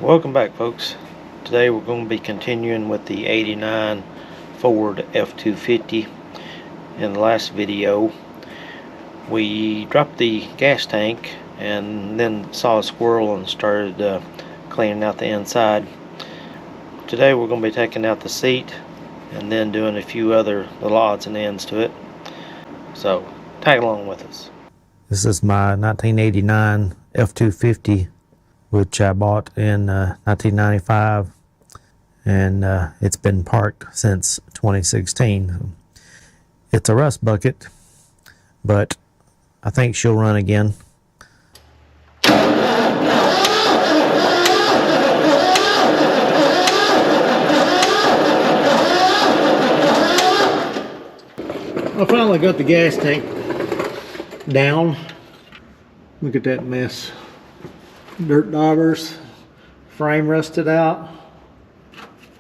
Welcome back, folks. Today we're going to be continuing with the 89 Ford F-250. In the last video we dropped the gas tank and then saw a squirrel and started cleaning out the inside. Today we're going to be taking out the seat and then doing a few other little odds and ends to it. So tag along with us. This is my 1989 F-250, which I bought in 1995, and it's been parked since 2016. It's a rust bucket, but I think she'll run again. I finally got the gas tank down. Look at that mess. Dirt daubers, frame rusted out.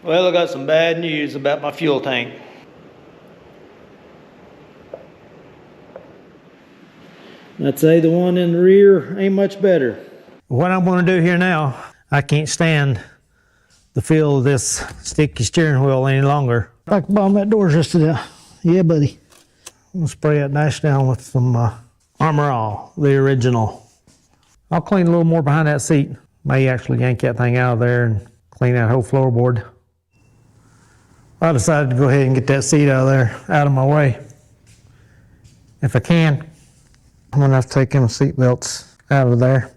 Well, I got some bad news about my fuel tank. I'd say the one in the rear ain't much better. What I'm going to do here now, I can't stand the feel of this sticky steering wheel any longer. I can bomb that door just to the, yeah, buddy. I'm going to spray that dash down with some Armor All, the original. I'll clean a little more behind that seat. May actually yank that thing out of there and clean that whole floorboard. I decided to go ahead and get that seat out of there, out of my way. If I can, I'm gonna have to take them seat belts out of there.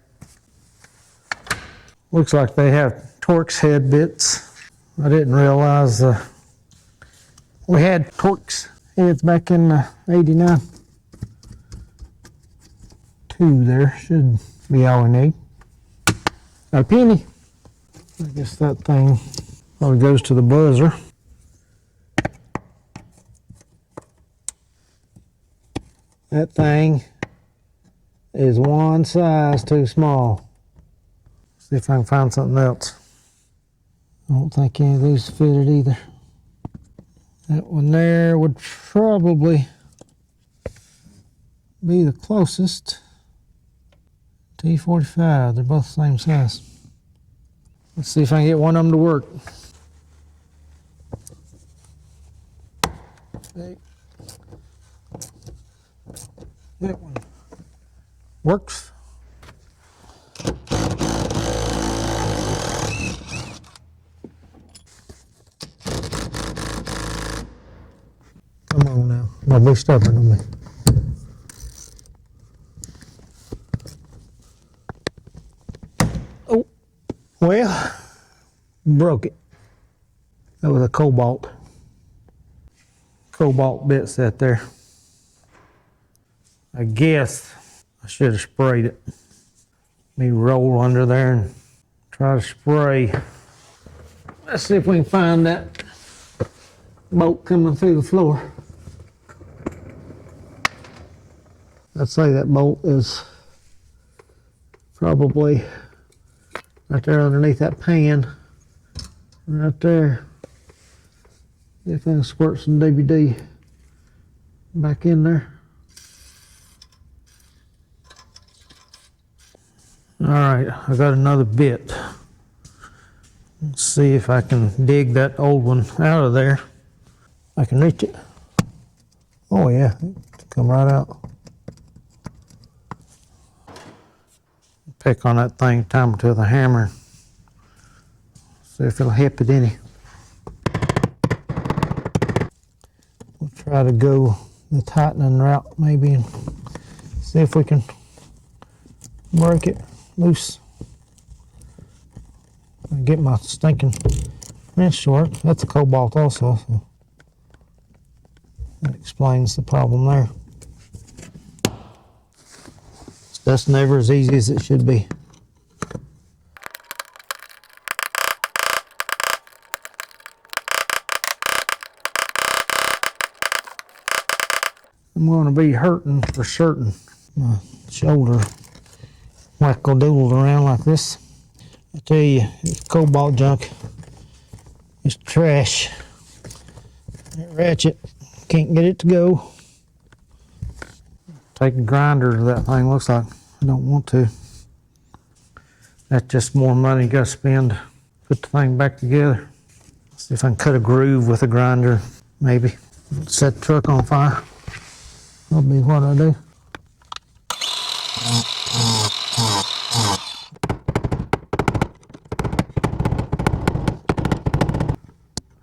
Looks like they have Torx head bits. I didn't realize we had Torx heads back in 89. Two there, should be all we need. Got a penny. I guess that thing probably goes to the buzzer. That thing is one size too small. See if I can find something else. I don't think any of these fitted either. That one there would probably be the closest. T45, they're both the same size. Let's see if I can get one of them to work. Okay. That one works. Come on now, don't be stubborn on me. Oh, well, broke it. That was a cobalt bit set there. I guess I should have sprayed it. Let me roll under there and try to spray. Let's see if we can find that bolt coming through the floor. I'd say that bolt is probably right there underneath that pan. Right there. See if I can squirt some DVD back in there. All right, I got another bit. Let's see if I can dig that old one out of there. I can reach it. Oh yeah, come right out. Pick on that thing, time it with a hammer. See if it'll help it any. We'll try to go the tightening route maybe and see if we can break it loose. And get my stinking wrench to work. That's a cobalt also, so that explains the problem there. That's never as easy as it should be. I'm going to be hurting for certain. My shoulder whack-a-doodled around like this. I tell you, it's cobalt junk. It's trash. That ratchet, can't get it to go. Take a grinder to that thing, looks like. I don't want to. That's just more money you gotta spend to put the thing back together. See if I can cut a groove with a grinder, maybe. Set the truck on fire. That'll be what I do.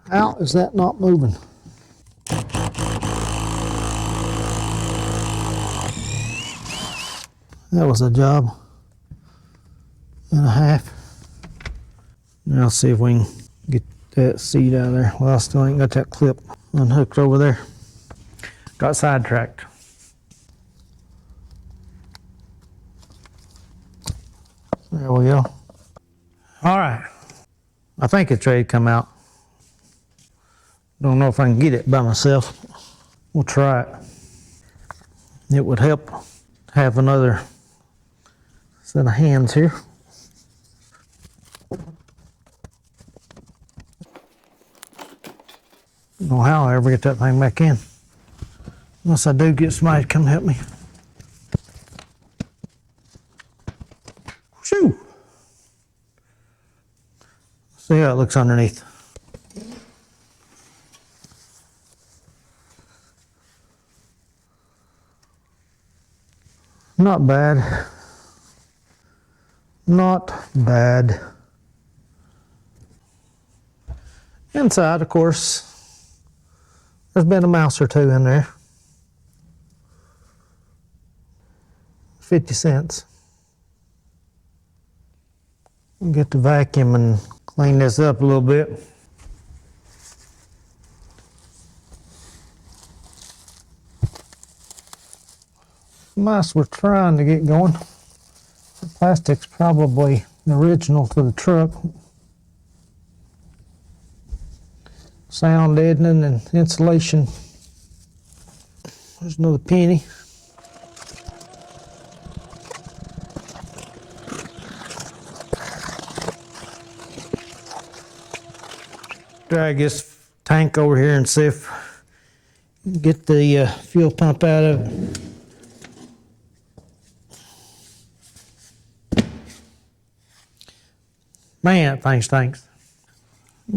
How is that not moving? That was a job and a half. Now let's see if we can get that seat out of there. Well, I still ain't got that clip unhooked over there. Got sidetracked. There we go. All right. I think it's ready to come out. Don't know if I can get it by myself. We'll try it. It would help to have another set of hands here. Don't know how I ever get that thing back in. Unless I do get somebody to come help me. Shoo! See how it looks underneath. Not bad. Not bad. Inside, of course, there's been a mouse or two in there. 50 cents. We'll get the vacuum and clean this up a little bit. Mice were trying to get going. The plastic's probably the original to the truck. Sound deadening and insulation. There's another penny. Drag this tank over here and see if we can get the fuel pump out of it. Man, that thing stinks.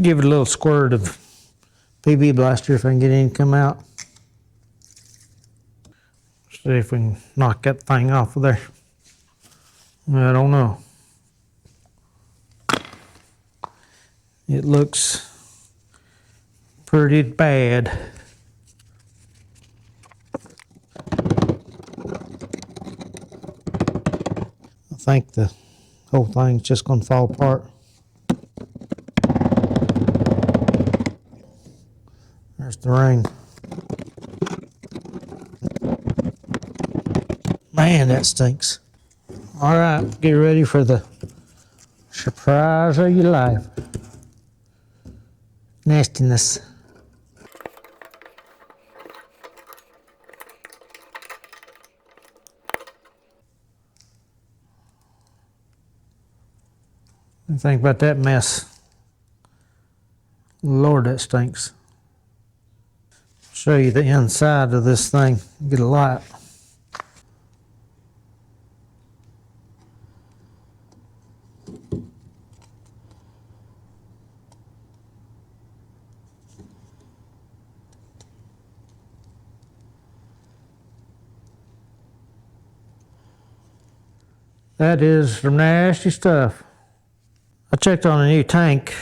Give it a little squirt of PB Blaster if I can get any to come out. See if we can knock that thing off of there. I don't know. It looks pretty bad. I think the whole thing's just gonna fall apart. There's the ring. Man, that stinks. All right, get ready for the surprise of your life. Nastiness. What do you think about that mess? Lord, that stinks. Show you the inside of this thing. Get a light. That is some nasty stuff. I checked on a new tank.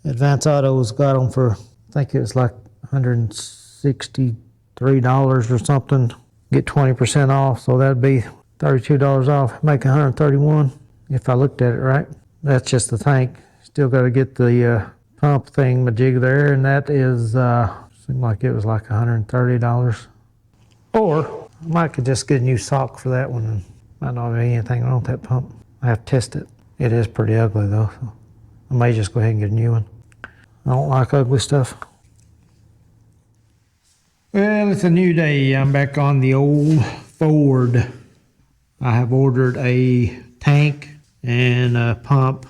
Advance Auto's got them for, I think it was like $163 or something. Get 20% off, so that'd be $32 off. Make $131 if I looked at it right. That's just the tank. Still got to get the pump thing majig there, and that is seemed like it was like $130. Or I might could just get a new sock for that one. And might not have anything wrong with that pump. I have to test it. It is pretty ugly though, so I may just go ahead and get a new one. I don't like ugly stuff. Well, it's a new day. I'm back on the old Ford. I have ordered a tank and a pump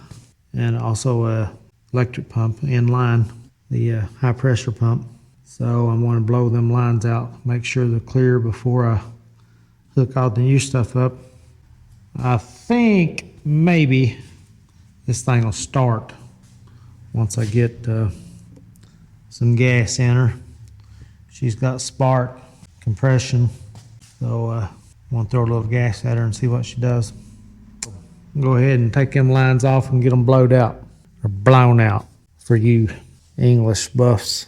and also a electric pump in line, the high pressure pump. So I'm going to blow them lines out, make sure they're clear before I hook all the new stuff up. I think maybe this thing will start once I get some gas in her. She's got spark compression, so I'm gonna throw a little gas at her and see what she does. Go ahead and take them lines off and get them blowed out, or blown out for you English buffs.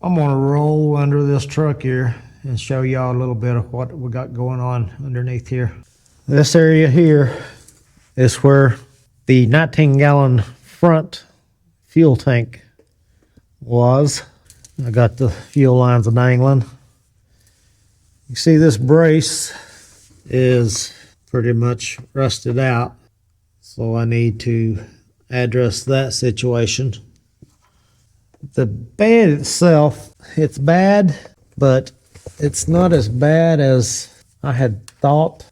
I'm gonna roll under this truck here and show y'all a little bit of what we got going on underneath here. This area here is where the 19-gallon front fuel tank was. I got the fuel lines dangling. You see this brace is pretty much rusted out, so I need to address that situation. The bed itself, it's bad, but it's not as bad as I had thought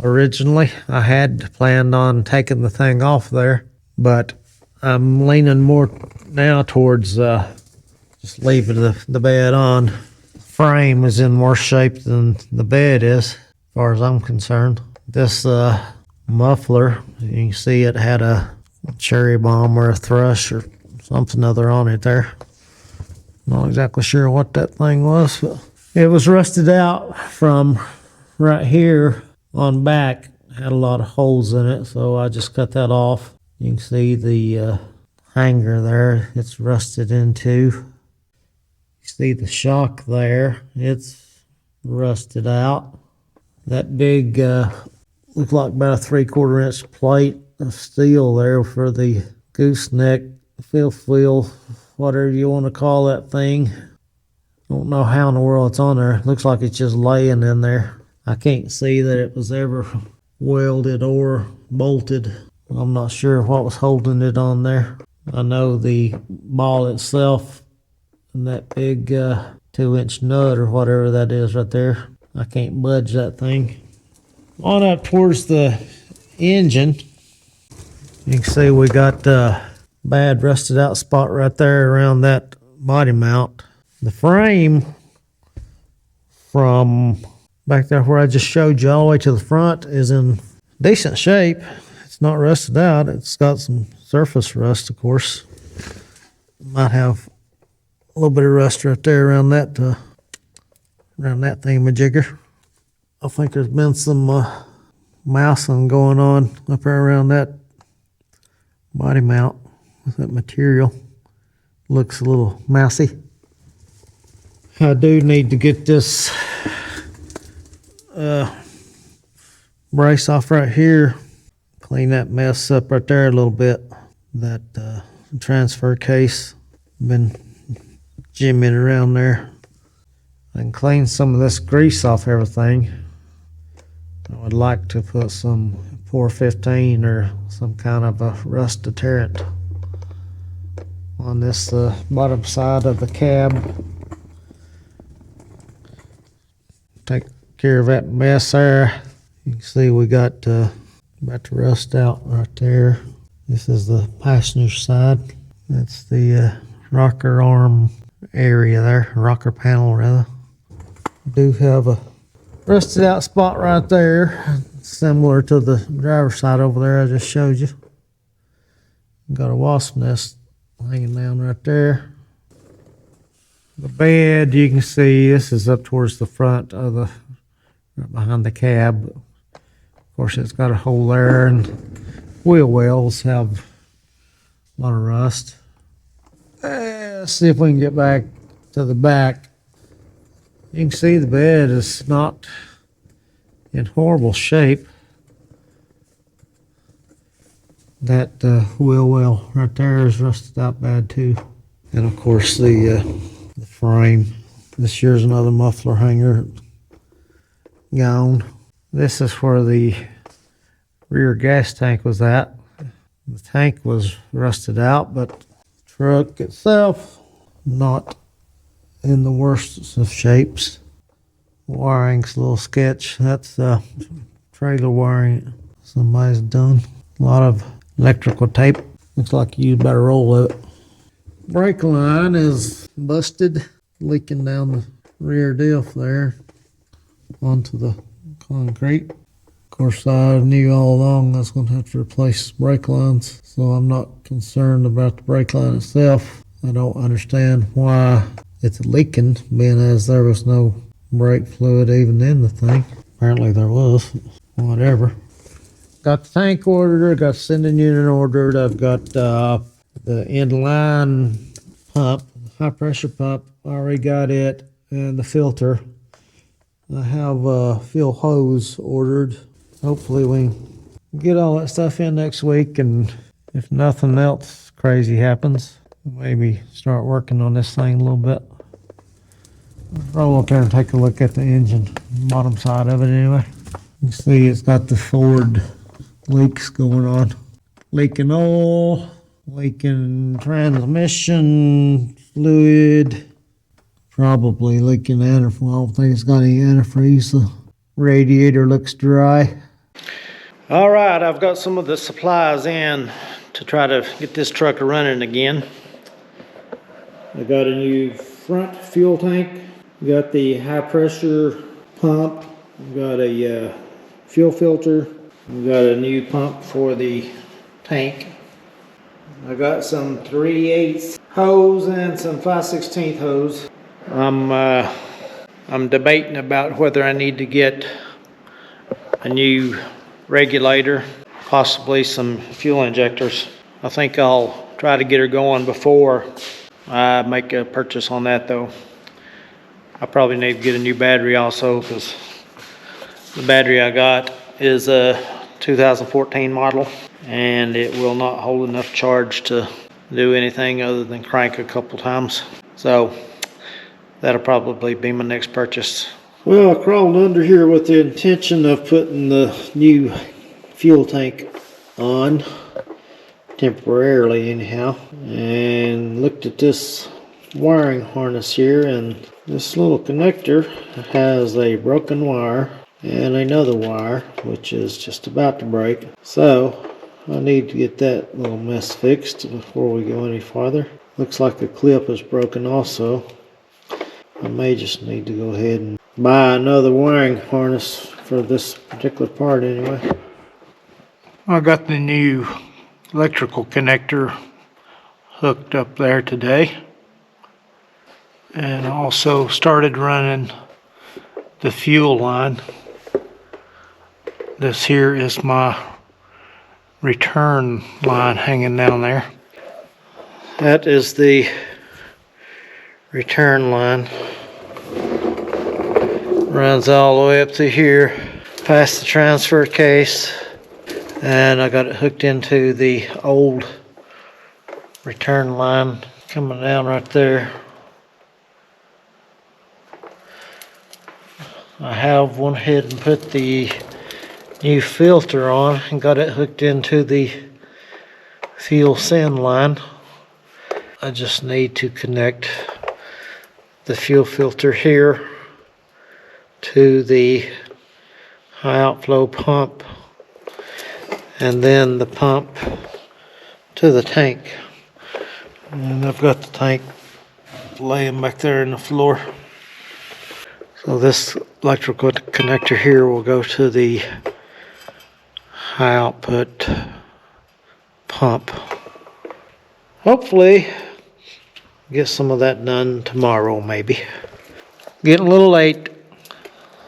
originally. I had planned on taking the thing off there, but I'm leaning more now towards just leaving the bed on. The frame is in worse shape than the bed is, as far as I'm concerned. This muffler, you can see it had a cherry bomb or a thrush or something other on it there. Not exactly sure what that thing was, but it was rusted out from right here on back. Had a lot of holes in it, so I just cut that off. You can see the hanger there, it's rusted into. You see the shock there, it's rusted out. That big, looked like about a 3/4 inch plate of steel there for the gooseneck, fifth wheel, whatever you want to call that thing. Don't know how in the world it's on there. Looks like it's just laying in there. I can't see that it was ever welded or bolted. I'm not sure what was holding it on there. I know the ball itself and that big 2-inch nut or whatever that is right there. I can't budge that thing. On up towards the engine, you can see we got a bad rusted out spot right there around that body mount. The frame from back there where I just showed you all the way to the front is in decent shape. It's not rusted out. It's got some surface rust, of course. Might have a little bit of rust right there around that thingamajigger. I think there's been some mousing going on up there around that body mount with that material. Looks a little mousy. I do need to get this brace off right here. Clean that mess up right there a little bit. That transfer case, been jimmying around there. I can clean some of this grease off everything. I would like to put some 415 or some kind of a rust deterrent on this bottom side of the cab. Take care of that mess there. You can see we got about to rust out right there. This is the passenger side. That's the rocker arm area there, rocker panel rather. Do have a rusted out spot right there, similar to the driver's side over there I just showed you. Got a wasp nest hanging down right there. The bed, you can see this is up towards the front of the, right behind the cab. Of course, it's got a hole there, and wheel wells have a lot of rust. Let's see if we can get back to the back. You can see the bed is not in horrible shape. That wheel well right there is rusted out bad too. And of course the frame. This here's another muffler hanger gone. This is where the rear gas tank was at. The tank was rusted out, but the truck itself not in the worst of shapes. Wiring's a little sketch. That's trailer wiring somebody's done. A lot of electrical tape. Looks like you better roll it. Brake line is busted, leaking down the rear diff there onto the concrete. Of Of course, I knew all along I was going to have to replace brake lines, so I'm not concerned about the brake line itself. I don't understand why it's leaking, being as there was no brake fluid even in the thing. Apparently there was. Whatever. Got the tank ordered, got the sending unit ordered, I've got the inline pump, high pressure pump, I already got it, and the filter. I have a fuel hose ordered. Hopefully we can get all that stuff in next week, and if nothing else crazy happens, maybe start working on this thing a little bit. Roll up there and take a look at the engine, bottom side of it anyway. You see it's got the Ford leaks going on. Leaking oil, leaking transmission fluid, probably leaking antifreeze. I don't think it's got any antifreeze. The radiator looks dry. All right, I've got some of the supplies in to try to get this truck running again. I got a new front fuel tank, got the high pressure pump, got a fuel filter, got a new pump for the tank. I got some 3/8 hose and some 5/16 hose. I'm debating about whether I need to get a new regulator, possibly some fuel injectors. I think I'll try to get her going before I make a purchase on that though. I probably need to get a new battery also, because the battery I got is a 2014 model and it will not hold enough charge to do anything other than crank a couple times. So that'll probably be my next purchase. Well, I crawled under here with the intention of putting the new fuel tank on, temporarily anyhow, and looked at this wiring harness here, and this little connector has a broken wire and another wire which is just about to break. So I need to get that little mess fixed before we go any farther. Looks like a clip is broken also. I may just need to go ahead and buy another wiring harness for this particular part anyway. I got the new electrical connector hooked up there today, and also started running the fuel line. This here is my return line hanging down there. That is the return line. Runs all the way up to here, past the transfer case, and I got it hooked into the old return line coming down right there. I have went ahead and put the new filter on and got it hooked into the fuel send line. I just need to connect the fuel filter here to the high outflow pump, and then the pump to the tank. And I've got the tank laying back there in the floor. So this electrical connector here will go to the high output pump. Hopefully get some of that done tomorrow maybe. Getting a little late.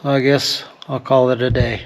I guess I'll call it a day.